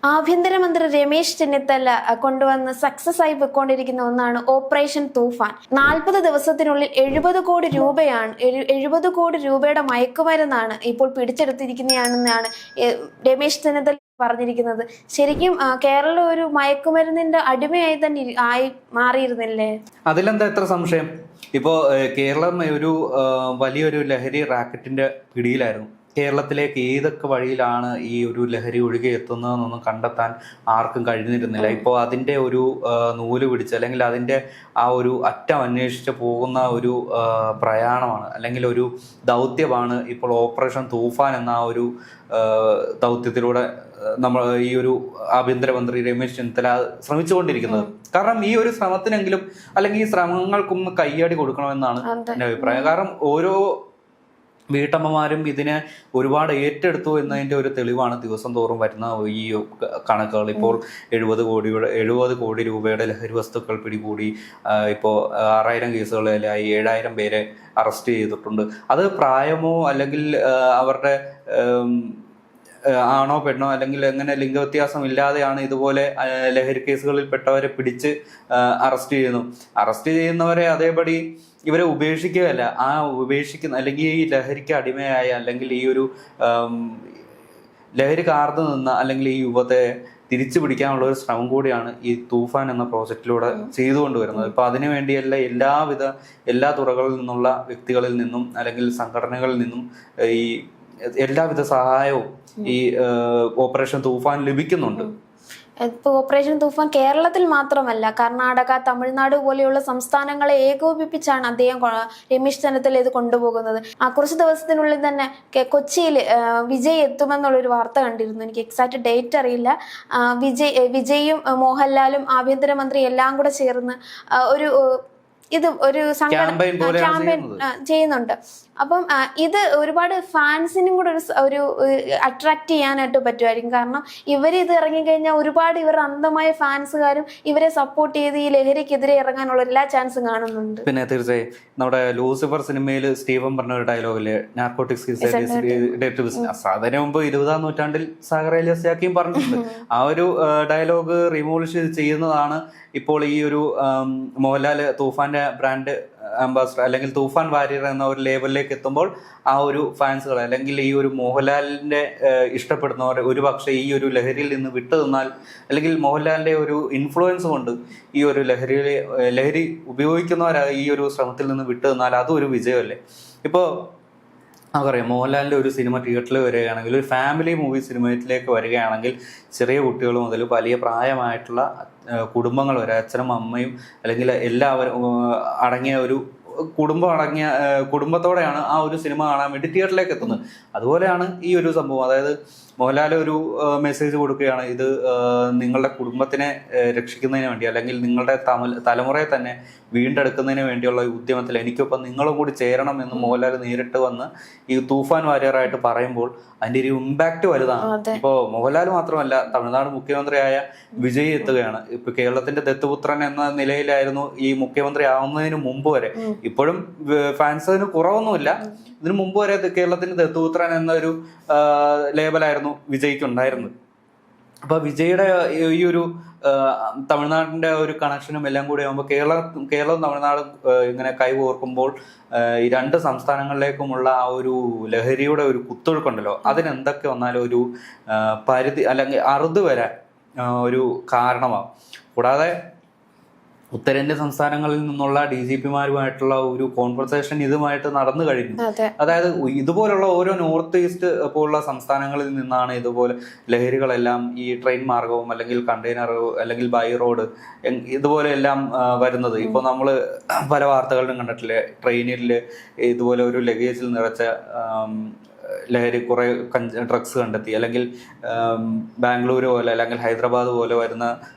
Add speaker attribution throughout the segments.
Speaker 1: ആഭ്യന്തരമന്ത്രി രമേശ് ചെന്നിത്തല കൊണ്ടുവന്ന് സക്സസ് ആയി പോയിക്കൊണ്ടിരിക്കുന്ന ഒന്നാണ് ഓപ്പറേഷൻ തൂഫാൻ. 40 ദിവസത്തിനുള്ളിൽ 70 കോടി രൂപയാണ് 70 കോടി രൂപയുടെ മയക്കുമരുന്നാണ് ഇപ്പോൾ പിടിച്ചെടുത്തിരിക്കുന്നതാണെന്നാണ് രമേശ് ചെന്നിത്തല പറഞ്ഞിരിക്കുന്നത്. ശരിക്കും കേരളം ഒരു മയക്കുമരുന്നിന്റെ അടിമയായി തന്നെ ആയി മാറിയിരുന്നില്ലേ?
Speaker 2: അതിലെന്താ എത്ര സംശയം? ഇപ്പോ കേരളം ഒരു വലിയൊരു ലഹരി റാക്കറ്റിന്റെ പിടിയിലായിരുന്നു. കേരളത്തിലേക്ക് ഏതൊക്കെ വഴിയിലാണ് ഈ ഒരു ലഹരി ഒഴുകി എത്തുന്നതെന്നൊന്നും കണ്ടെത്താൻ ആർക്കും കഴിഞ്ഞിരുന്നില്ല. ഇപ്പോൾ അതിൻ്റെ ഒരു നൂല് പിടിച്ച് അല്ലെങ്കിൽ അതിൻ്റെ ആ ഒരു അറ്റം അന്വേഷിച്ച് പോകുന്ന ഒരു പ്രയാണമാണ് അല്ലെങ്കിൽ ഒരു ദൗത്യമാണ് ഇപ്പോൾ ഓപ്പറേഷൻ തൂഫാൻ എന്ന ആ ഒരു ദൗത്യത്തിലൂടെ നമ്മൾ ഈ ഒരു ആഭ്യന്തരമന്ത്രി രമേശ് ചെന്നിത്തല ശ്രമിച്ചുകൊണ്ടിരിക്കുന്നത്. കാരണം ഈ ഒരു ശ്രമത്തിനെങ്കിലും അല്ലെങ്കിൽ ഈ ശ്രമങ്ങൾക്കൊന്ന് കയ്യടി കൊടുക്കണമെന്നാണ് എൻ്റെ അഭിപ്രായം. കാരണം ഓരോ വീട്ടമ്മമാരും ഇതിനെ ഒരുപാട് ഏറ്റെടുത്തു എന്നതിൻ്റെ ഒരു തെളിവാണ് ദിവസം തോറും വരുന്ന ഈ കണക്കുകൾ. ഇപ്പോൾ 70 കോടി രൂപയുടെ ലഹരി വസ്തുക്കൾ പിടികൂടി. ഇപ്പോൾ 6000 കേസുകളിലായി 7000 പേരെ അറസ്റ്റ് ചെയ്തിട്ടുണ്ട്. അത് പ്രായമോ അല്ലെങ്കിൽ അവരുടെ ആണോ പെണ്ണോ അല്ലെങ്കിൽ എങ്ങനെ ലിംഗവ്യത്യാസം ഇല്ലാതെയാണ് ഇതുപോലെ ലഹരി കേസുകളിൽ പെട്ടവരെ പിടിച്ച് അറസ്റ്റ് ചെയ്യുന്നു. അറസ്റ്റ് ചെയ്യുന്നവരെ അതേപടി ഇവരെ ഉപേക്ഷിക്കുകയല്ല, ആ ഉപേക്ഷിക്കുന്ന അല്ലെങ്കിൽ ഈ ലഹരിക്ക് അടിമയായ അല്ലെങ്കിൽ ഈ ഒരു ലഹരി കാർന്നു നിന്ന അല്ലെങ്കിൽ ഈ യുവത്തെ തിരിച്ചു പിടിക്കാനുള്ള ഒരു ശ്രമം കൂടിയാണ് ഈ തൂഫാൻ എന്ന പ്രോജക്റ്റിലൂടെ ചെയ്തുകൊണ്ടുവരുന്നത്. ഇപ്പൊ അതിനു വേണ്ടിയല്ല എല്ലാ തുറകളിൽ നിന്നുള്ള വ്യക്തികളിൽ നിന്നും അല്ലെങ്കിൽ സംഘടനകളിൽ നിന്നും ഈ എല്ലാവിധ സഹായവും ഈ ഓപ്പറേഷൻ തൂഫാൻ ലഭിക്കുന്നുണ്ട്.
Speaker 1: ഇപ്പോൾ ഓപ്പറേഷൻ തൂഫാൻ കേരളത്തിൽ മാത്രമല്ല, കർണാടക, തമിഴ്നാട് പോലെയുള്ള സംസ്ഥാനങ്ങളെ ഏകോപിപ്പിച്ചാണ് അദ്ദേഹം രമേശ് ചെന്നിത്തല ഇത് കൊണ്ടുപോകുന്നത്. കുറച്ച് ദിവസത്തിനുള്ളിൽ തന്നെ കൊച്ചിയിൽ വിജയ് എത്തുമെന്നുള്ളൊരു വാർത്ത കണ്ടിരുന്നു. എനിക്ക് എക്സാക്ട് ഡേറ്റ് അറിയില്ല. വിജയും മോഹൻലാലും ആഭ്യന്തരമന്ത്രി എല്ലാം കൂടെ ചേർന്ന് ഒരു ക്യാമ്പയിൻ ചെയ്യുന്നുണ്ട്. അപ്പം ഇത് ഒരുപാട് ഫാൻസിനും കൂടെ ഒരു അട്രാക്ട് ചെയ്യാനായിട്ട് പറ്റുമായിരിക്കും. കാരണം ഇത് ഇറങ്ങിക്കഴിഞ്ഞാൽ ഒരുപാട് ഇവർ അന്ധമായ ഫാൻസുകാരും ഇവരെ സപ്പോർട്ട് ചെയ്ത് ഈ ലഹരിക്കെതിരെ ഇറങ്ങാനുള്ള എല്ലാ ചാൻസും കാണുന്നുണ്ട്.
Speaker 2: പിന്നെ തീർച്ചയായും നമ്മുടെ ലൂസിഫർ സിനിമയിൽ സ്റ്റീവൻ പറഞ്ഞ ഒരു ഡയലോഗില് നാർക്കോട്ടിക്സ് അതിനു മുമ്പ് 20ാം നൂറ്റാണ്ടിൽ സാഗർ എലിയാസിയും പറഞ്ഞിട്ടുണ്ട്. ആ ഒരു ഡയലോഗ് റിമോളിഷ് ചെയ്യുന്നതാണ് ഇപ്പോൾ ഈ ഒരു മോഹൻലാൽ തൂഫാന്റെ ബ്രാൻഡ് അംബാസിഡർ അല്ലെങ്കിൽ തൂഫാൻ വാരിയർ എന്ന ഒരു ലേബലിലേക്ക് എത്തുമ്പോൾ ആ ഒരു ഫാൻസുകൾ അല്ലെങ്കിൽ ഈ ഒരു മോഹൻലാലിന്റെ ഇഷ്ടപ്പെടുന്നവർ ഒരു പക്ഷേ ഈ ഒരു ലഹരിയിൽ നിന്ന് വിട്ടു നിന്നാൽ അല്ലെങ്കിൽ മോഹൻലാലിന്റെ ഒരു ഇൻഫ്ലുവൻസ് കൊണ്ട് ഈ ഒരു ലഹരി ഉപയോഗിക്കുന്നവരായി ഈ ഒരു ശ്രമത്തിൽ നിന്ന് വിട്ടു നിന്നാൽ അതും ഒരു വിജയമല്ലേ? ഇപ്പോൾ നമുക്കറിയാം മോഹൻലാലിൻ്റെ ഒരു സിനിമ തിയേറ്ററിൽ വരികയാണെങ്കിൽ, ഒരു ഫാമിലി മൂവി സിനിമയിലേക്ക് വരികയാണെങ്കിൽ ചെറിയ കുട്ടികൾ മുതൽ വലിയ പ്രായമായിട്ടുള്ള കുടുംബങ്ങൾ വരെ, അച്ഛനും അമ്മയും അല്ലെങ്കിൽ എല്ലാവരും അടങ്ങിയ ഒരു കുടുംബത്തോടെയാണ് ആ ഒരു സിനിമ കാണാൻ വേണ്ടി തിയേറ്ററിലേക്ക് എത്തുന്നത്. അതുപോലെയാണ് ഈ ഒരു സംഭവം. അതായത് മോഹൻലാൽ ഒരു മെസ്സേജ് കൊടുക്കുകയാണ്, ഇത് നിങ്ങളുടെ കുടുംബത്തിനെ രക്ഷിക്കുന്നതിന് വേണ്ടി അല്ലെങ്കിൽ നിങ്ങളുടെ തലമുറയെ തന്നെ വീണ്ടെടുക്കുന്നതിന് വേണ്ടിയുള്ള ഈ ഉദ്യമത്തിൽ എനിക്കൊപ്പം നിങ്ങളും കൂടി ചേരണം എന്ന് മോഹൻലാൽ നേരിട്ട് വന്ന് ഈ തൂഫാൻ വാരിയറായിട്ട് പറയുമ്പോൾ അതിൻ്റെ ഒരു ഇമ്പാക്ട് വലുതാണ്. ഇപ്പോൾ മോഹൻലാൽ മാത്രമല്ല, തമിഴ്നാട് മുഖ്യമന്ത്രിയായ വിജയ് എത്തുകയാണ്. ഇപ്പൊ കേരളത്തിന്റെ ദത്തുപുത്രൻ എന്ന നിലയിലായിരുന്നു ഈ മുഖ്യമന്ത്രി ആവുന്നതിന് മുമ്പ് വരെ. ഇപ്പോഴും ഫാൻസിന് കുറവൊന്നുമില്ല. ഇതിനു മുമ്പ് വരെ കേരളത്തിന്റെ ദത്തുപുത്രൻ എന്നൊരു ലേബലായിരുന്നു വിജയ്ക്ക് ഉണ്ടായിരുന്നത്. അപ്പൊ വിജയുടെ ഈ ഒരു തമിഴ്നാടിന്റെ ഒരു കണക്ഷനും എല്ലാം കൂടി ആകുമ്പോൾ കേരളവും തമിഴ്നാടും ഇങ്ങനെ കൈകോർക്കുമ്പോൾ ഈ രണ്ട് സംസ്ഥാനങ്ങളിലേക്കുമുള്ള ആ ഒരു ലഹരിയുടെ ഒരു കുത്തൊഴുക്കുണ്ടല്ലോ, അതിനെന്തൊക്കെ വന്നാലും ഒരു പരിധി അല്ലെങ്കിൽ അറുത് വരാൻ ഒരു കാരണമാകും. കൂടാതെ ഉത്തരേന്ത്യൻ സംസ്ഥാനങ്ങളിൽ നിന്നുള്ള DGPമാരുമായിട്ടുള്ള ഒരു കോൺവെർസേഷൻ ഇതുമായിട്ട് നടന്നു കഴിഞ്ഞു. അതായത് ഇതുപോലുള്ള ഓരോ നോർത്ത് ഈസ്റ്റ് പോലുള്ള സംസ്ഥാനങ്ങളിൽ നിന്നാണ് ഇതുപോലെ ലഹരികളെല്ലാം ഈ ട്രെയിൻ മാർഗവും അല്ലെങ്കിൽ കണ്ടെയ്നർ അല്ലെങ്കിൽ ബൈ റോഡ് ഇതുപോലെ എല്ലാം വരുന്നത്. ഇപ്പോൾ നമ്മൾ പല വാർത്തകളിലും കണ്ടിട്ടില്ലേ, ട്രെയിനിൽ ഇതുപോലെ ഒരു ലഗേജിൽ നിറച്ച ലഹരി കുറെ ഡ്രഗ്സ് കണ്ടെത്തി. അല്ലെങ്കിൽ ബാംഗ്ലൂർ പോലെ അല്ലെങ്കിൽ ഹൈദരാബാദ് പോലെ വരുന്ന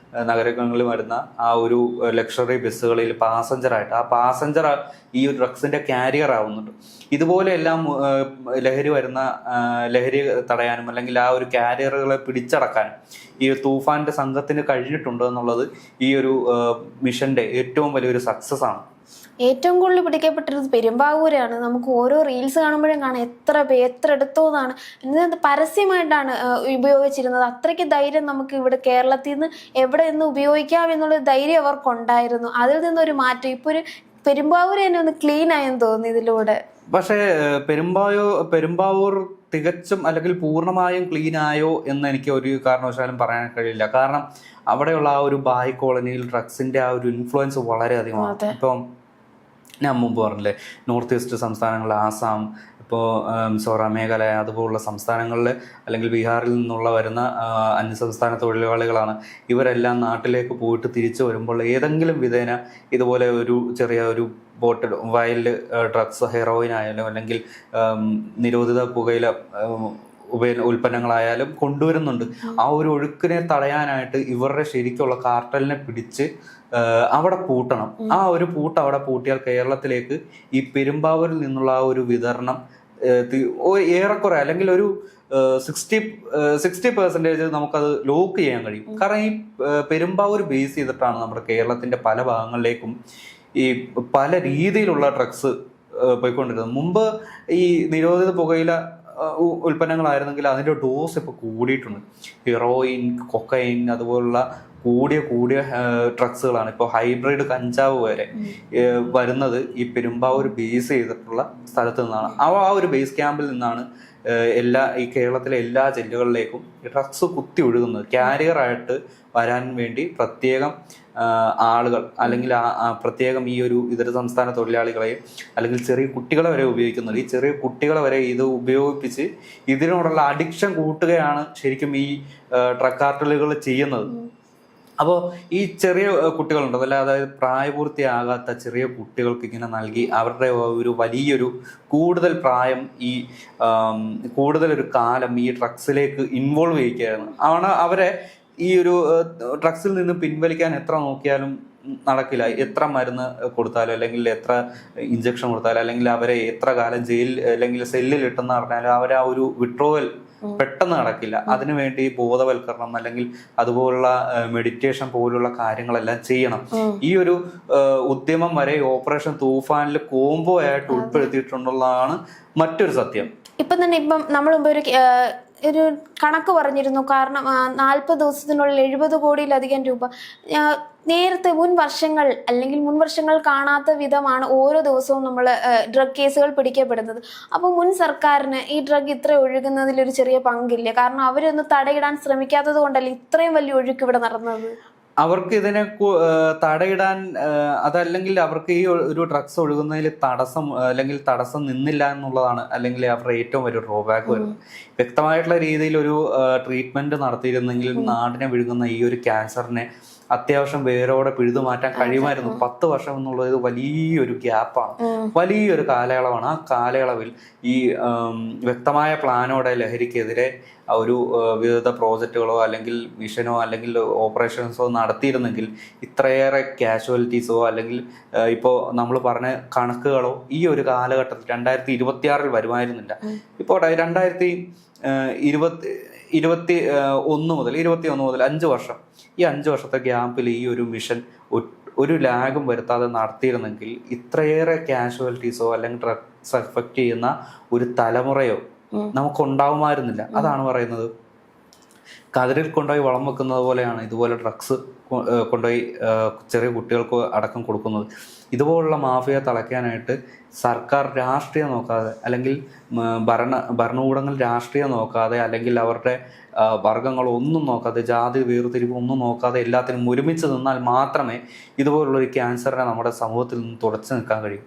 Speaker 2: നഗരങ്ങളിൽ വരുന്ന ആ ഒരു ലക്ഷറി ബസ്സുകളിൽ പാസഞ്ചറായിട്ട് ആ പാസഞ്ചർ ഈ ഒരു ഡ്രഗ്സിന്റെ കാരിയർ ആവുന്നുണ്ട്. ഇതുപോലെയെല്ലാം ലഹരി തടയാനും അല്ലെങ്കിൽ ആ ഒരു കാരിയറുകളെ പിടിച്ചടക്കാനും ഈ തൂഫാന്റെ സംഘത്തിന് കഴിഞ്ഞിട്ടുണ്ട് എന്നുള്ളത് ഈ ഒരു മിഷന്റെ ഏറ്റവും വലിയൊരു സക്സസ് ആണ്.
Speaker 1: ഏറ്റവും കൂടുതൽ പിടിക്കപ്പെട്ടത് പെരുമ്പാവൂരാണ്. നമുക്ക് ഓരോ റീൽസ് കാണുമ്പോഴും കാണാം എത്ര എടുത്തോന്നാണ്. ഇന്നത് പരസ്യമായിട്ടാണ് ഉപയോഗിച്ചിരുന്നത്. അത്രയ്ക്ക് ധൈര്യം നമുക്ക് ഇവിടെ കേരളത്തിൽ നിന്ന് എവിടെ നിന്ന് ഉപയോഗിക്കാം എന്നുള്ള ധൈര്യം അവർക്കുണ്ടായിരുന്നു. അതിൽ നിന്നൊരു മാറ്റം ഇപ്പൊ ഒരു പെരുമ്പാവൂർ തന്നെ ഒന്ന് ക്ലീൻ ആയെന്ന് തോന്നി ഇതിലൂടെ.
Speaker 2: പക്ഷേ പെരുമ്പാവൂർ തികച്ചും അല്ലെങ്കിൽ പൂർണ്ണമായും ക്ലീൻ ആയോ എന്ന് എനിക്ക് ഒരു കാരണവശാലും പറയാൻ കഴിയില്ല. കാരണം അവിടെയുള്ള ആ ഒരു ബായ് കോളനിയിൽ ഡ്രഗ്സിന്റെ ആ ഒരു ഇൻഫ്ലുവൻസ് വളരെ അധികമാണ്. ഇപ്പം ഞാൻ മുമ്പ് പറഞ്ഞില്ലേ, നോർത്ത് ഈസ്റ്റ് സംസ്ഥാനങ്ങളിൽ ആസാം, ഇപ്പോൾ മിസോറാം, മേഘാലയ അതുപോലുള്ള സംസ്ഥാനങ്ങളിൽ അല്ലെങ്കിൽ ബീഹാറിൽ നിന്നുള്ള വരുന്ന അന്യസംസ്ഥാന തൊഴിലാളികളാണ്. ഇവരെല്ലാം നാട്ടിലേക്ക് പോയിട്ട് തിരിച്ചു വരുമ്പോൾ ഏതെങ്കിലും വിധേന ഇതുപോലെ ഒരു ചെറിയ ഒരു ബോട്ടിൽ വയലിൽ ഡ്രഗ്സ്, ഹെറോയിൻ ആയാലും അല്ലെങ്കിൽ നിരോധിത പുകയില ഉൽപ്പന്നങ്ങളായാലും കൊണ്ടുവരുന്നുണ്ട്. ആ ഒരു ഒഴുക്കിനെ തടയാനായിട്ട് ഇവരുടെ ശരിക്കുള്ള കാർട്ടലിനെ പിടിച്ച് അവിടെ പൂട്ടണം. ആ ഒരു പൂട്ട് അവിടെ പൂട്ടിയാൽ കേരളത്തിലേക്ക് ഈ പെരുമ്പാവൂരിൽ നിന്നുള്ള ആ ഒരു വിതരണം ഏറെക്കുറെ അല്ലെങ്കിൽ ഒരു 60% നമുക്കത് ലോക്ക് ചെയ്യാൻ കഴിയും. കാരണം ഈ പെരുമ്പാവൂർ ബേസ് ചെയ്തിട്ടാണ് നമ്മുടെ കേരളത്തിന്റെ പല ഭാഗങ്ങളിലേക്കും ഈ പല രീതിയിലുള്ള ഡ്രഗ്സ് പോയിക്കൊണ്ടിരുന്നത്. മുമ്പ് ഈ നിരോധിത പുകയില ഉൽപ്പന്നങ്ങളായിരുന്നെങ്കിൽ അതിൻ്റെ ഡോസ് ഇപ്പോൾ കൂടിയിട്ടുണ്ട്. ഹെറോയിൻ, കൊക്കൈൻ അതുപോലുള്ള കൂടിയ ഡ്രഗ്സുകളാണ്. ഇപ്പോൾ ഹൈബ്രിഡ് കഞ്ചാവ് വരെ വരുന്നത് ഈ പെരുമ്പാവൂർ ബേസ് ചെയ്തിട്ടുള്ള സ്ഥലത്ത് നിന്നാണ്. ആ ഒരു ബേസ് ക്യാമ്പിൽ നിന്നാണ് ഈ കേരളത്തിലെ എല്ലാ ജില്ലകളിലേക്കും ഡ്രഗ്സ് കുത്തി ഒഴുകുന്നത്. ക്യാരിയറായിട്ട് വരാൻ വേണ്ടി പ്രത്യേകം ആളുകൾ അല്ലെങ്കിൽ പ്രത്യേകം ഈ ഒരു ഇതര സംസ്ഥാന തൊഴിലാളികളെയും അല്ലെങ്കിൽ ചെറിയ കുട്ടികളെ വരെ ഉപയോഗിക്കുന്നത്. ഈ ചെറിയ കുട്ടികളെ വരെ ഇത് ഉപയോഗിപ്പിച്ച് ഇതിനോടുള്ള അഡിക്ഷൻ കൂട്ടുകയാണ് ശരിക്കും ഈ ഡ്രഗ് കാർട്ടലുകൾ ചെയ്യുന്നത്. അപ്പോൾ ഈ ചെറിയ കുട്ടികളുണ്ട്, അതായത് പ്രായപൂർത്തിയാകാത്ത ചെറിയ കുട്ടികൾക്ക് ഇങ്ങനെ നൽകി അവരുടെ ഒരു വലിയൊരു കൂടുതൽ പ്രായം ഈ കൂടുതലൊരു കാലം ഈ ഡ്രഗ്സിലേക്ക് ഇൻവോൾവ് ചെയ്യിക്കുകയാണ്. അവരെ ഈ ഒരു ഡ്രഗ്സിൽ നിന്ന് പിൻവലിക്കാൻ എത്ര നോക്കിയാലും നടക്കില്ല. എത്ര മരുന്ന് കൊടുത്താലും അല്ലെങ്കിൽ എത്ര ഇഞ്ചക്ഷൻ കൊടുത്താലും അല്ലെങ്കിൽ അവരെ എത്ര കാലം ജയിലിൽ അല്ലെങ്കിൽ സെല്ലിൽ ഇട്ടെന്ന് പറഞ്ഞാലും അവരെ ആ ഒരു വിഡ്രോവൽ പെട്ടെന്ന് നടക്കില്ല. അതിനുവേണ്ടി ബോധവൽക്കരണം അല്ലെങ്കിൽ അതുപോലുള്ള മെഡിറ്റേഷൻ പോലുള്ള കാര്യങ്ങളെല്ലാം ചെയ്യണം. ഈ ഒരു ഉദ്യമം വരെ ഓപ്പറേഷൻ തൂഫാനിൽ കോംബോ ആയിട്ട് ഉൾപ്പെടുത്തിയിട്ടുള്ളതാണ് മറ്റൊരു സത്യം.
Speaker 1: ഇപ്പം നമ്മൾ മുമ്പ് ഒരു കണക്ക് പറഞ്ഞിരുന്നു. കാരണം 40 ദിവസത്തിനുള്ളിൽ 70 കോടിയിലധികം രൂപ നേരത്തെ മുൻ വർഷങ്ങൾ കാണാത്ത വിധമാണ് ഓരോ ദിവസവും നമ്മൾ ഡ്രഗ് കേസുകൾ പിടിക്കപ്പെടുന്നത്. അപ്പോൾ മുൻ സർക്കാരിന് ഈ ഡ്രഗ് ഇത്ര ഒഴുകുന്നതിൽ ഒരു ചെറിയ പങ്കില്ല. കാരണം അവരൊന്ന് തടയിടാൻ ശ്രമിക്കാത്തത് കൊണ്ടല്ലേ ഇത്രയും വലിയ ഒഴുക്ക് ഇവിടെ നടന്നത്.
Speaker 2: അവർക്ക് ഇതിനെ തടയിടാൻ അതല്ലെങ്കിൽ അവർക്ക് ഈ ഒരു ഡ്രഗ്സ് ഒഴുകുന്നതിൽ തടസ്സം നിന്നില്ല എന്നുള്ളതാണ് അല്ലെങ്കിൽ അവരുടെ ഏറ്റവും വലിയ ഡ്രോബാക്ക് വരുന്നത്. വ്യക്തമായിട്ടുള്ള രീതിയിൽ ഒരു ട്രീറ്റ്മെന്റ് നടത്തിയിരുന്നെങ്കിൽ നാടിനെ വിഴുങ്ങുന്ന ഈ ഒരു ക്യാൻസറിനെ അത്യാവശ്യം വേരോടെ പിഴുതുമാറ്റാൻ കഴിയുമായിരുന്നു. 10 വർഷം എന്നുള്ളത് വലിയൊരു ഗ്യാപ്പാണ്, വലിയൊരു കാലയളവാണ്. ആ കാലയളവിൽ ഈ വ്യക്തമായ പ്ലാനോടെ ലഹരിക്കെതിരെ ഒരു വിവിധ പ്രോജക്റ്റുകളോ അല്ലെങ്കിൽ മിഷനോ അല്ലെങ്കിൽ ഓപ്പറേഷൻസോ നടത്തിയിരുന്നെങ്കിൽ ഇത്രയേറെ കാഷ്വാലിറ്റീസോ അല്ലെങ്കിൽ ഇപ്പോൾ നമ്മൾ പറഞ്ഞ കണക്കുകളോ ഈ ഒരു കാലഘട്ടത്തിൽ 2026 വരുമായിരുന്നില്ല. ഇപ്പോൾ 2021 മുതൽ 5 വർഷം, ഈ 5 വർഷത്തെ ഗ്യാപ്പിൽ ഈ ഒരു മിഷൻ ഒരു ലാഗും വരുത്താതെ നടത്തിയിരുന്നെങ്കിൽ ഇത്രയേറെ കാഷ്വാലിറ്റീസോ അല്ലെങ്കിൽ ഡ്രഗ്സ് എഫക്റ്റ് ചെയ്യുന്ന ഒരു തലമുറയോ നമുക്കുണ്ടാവുമായിരുന്നില്ല. അതാണ് പറയുന്നത്. കതിരിൽ കൊണ്ടുപോയി വളം വെക്കുന്നത് പോലെയാണ് ഇതുപോലെ ഡ്രഗ്സ് കൊണ്ടുപോയി ചെറിയ കുട്ടികൾക്ക് അടക്കം കൊടുക്കുന്നത്. ഇതുപോലുള്ള മാഫിയ തളയ്ക്കാനായിട്ട് സർക്കാർ രാഷ്ട്രീയം നോക്കാതെ അല്ലെങ്കിൽ ഭരണകൂടങ്ങൾ രാഷ്ട്രീയം നോക്കാതെ അല്ലെങ്കിൽ അവരുടെ വർഗങ്ങളൊന്നും നോക്കാതെ ജാതി വേർതിരിവ് ഒന്നും നോക്കാതെ എല്ലാത്തിനും ഒരുമിച്ച് നിന്നാൽ മാത്രമേ ഇതുപോലുള്ളൊരു ക്യാൻസറിനെ നമ്മുടെ സമൂഹത്തിൽ നിന്ന് തുടച്ചു നിൽക്കാൻ കഴിയൂ.